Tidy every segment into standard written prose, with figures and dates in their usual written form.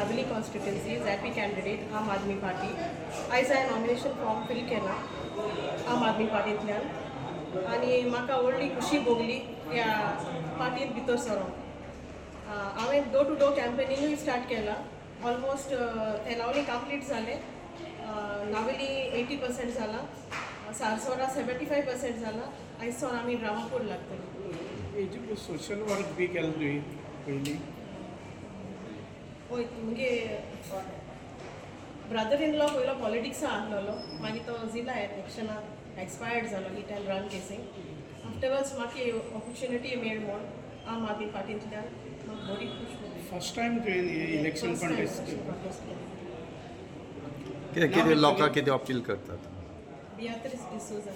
Navelim constituency झॅपी candidate आम आदमी party. आयज हांवें नॉमिनेशन फॉर्म फिल केला आम आदमी पार्टींतल्यान आनी म्हाका व्हडली खुशी भोगली ह्या पार्टींत भितर सरोन. हांवें डोर टू डोर कॅम्पेनिंगूय स्टार्ट केला. ऑलमोस्ट तेलावली कंप्लीट जालें. नावेली 80% जाला, सारसोरा 75% जाला. आयज सावन आमी ड्रामापूर लागतली. हेजी सोशल वर्क बी केलें तुवें पयलीं? हय, म्हणजे ब्रदर इन लॉ पयलो पॉलिटिक्सा आहलोलो, मागीर तो जिल्हा इलेक्शनाक एक्सपायर्ड जालो ही टायम रन केसींग. आफ्टरवर्ड्स म्हाका ऑपॉर्च्युनिटी मेळ म्हूण आम आदमी पार्टींतल्यान म्हाका बरी खूश भोगली. फर्स्ट टायम तुवें इलेक्शन कॉन्टेस्ट केलें? कितें लोकां कितें अपील करतात? बियात्रीस डिसोजा.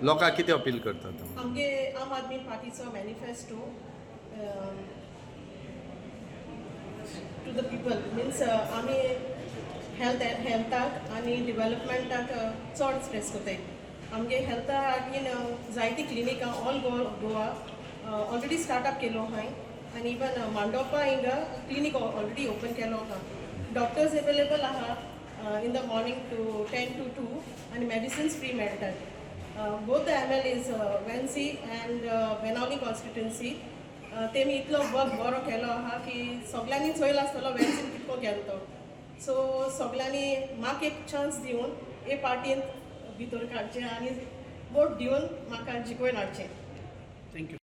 लोकां कितें अपील करतात? आमगे आम आदमी पार्टीचो manifesto to the people means आमी हेल्थाक आनी डिवेलपमेंटाक चड स्ट्रेस कोताय. आमगे हेल्था हातीन जायती क्लिनिकां ऑल गोवा ऑलरेडी स्टार्टअप केलो आहाय आनी इवन मांडोपा हिंगा क्लिनीक ऑलरेडी ओपन केलो आहा. डॉक्टर्स अवेलेबल आहा in the morning to 10 to 2 आनी मेडिसिन्स फ्री मेळटात. बोथ द MLAs वेन्सी एंड बेनावली कॉन्स्टिट्युएंसी तेमी इतलो वर्क बरो केलो आहा की सगळ्यांनी चोयलो आसतलो वेन्सीन कितको गेलो तो. सो सगळ्यांनी म्हाका एक चान्स दिवन हे पार्टींत भितर काडचें आनी वोट दिवन म्हाका जिखोवन हाडचें. थँक्यू.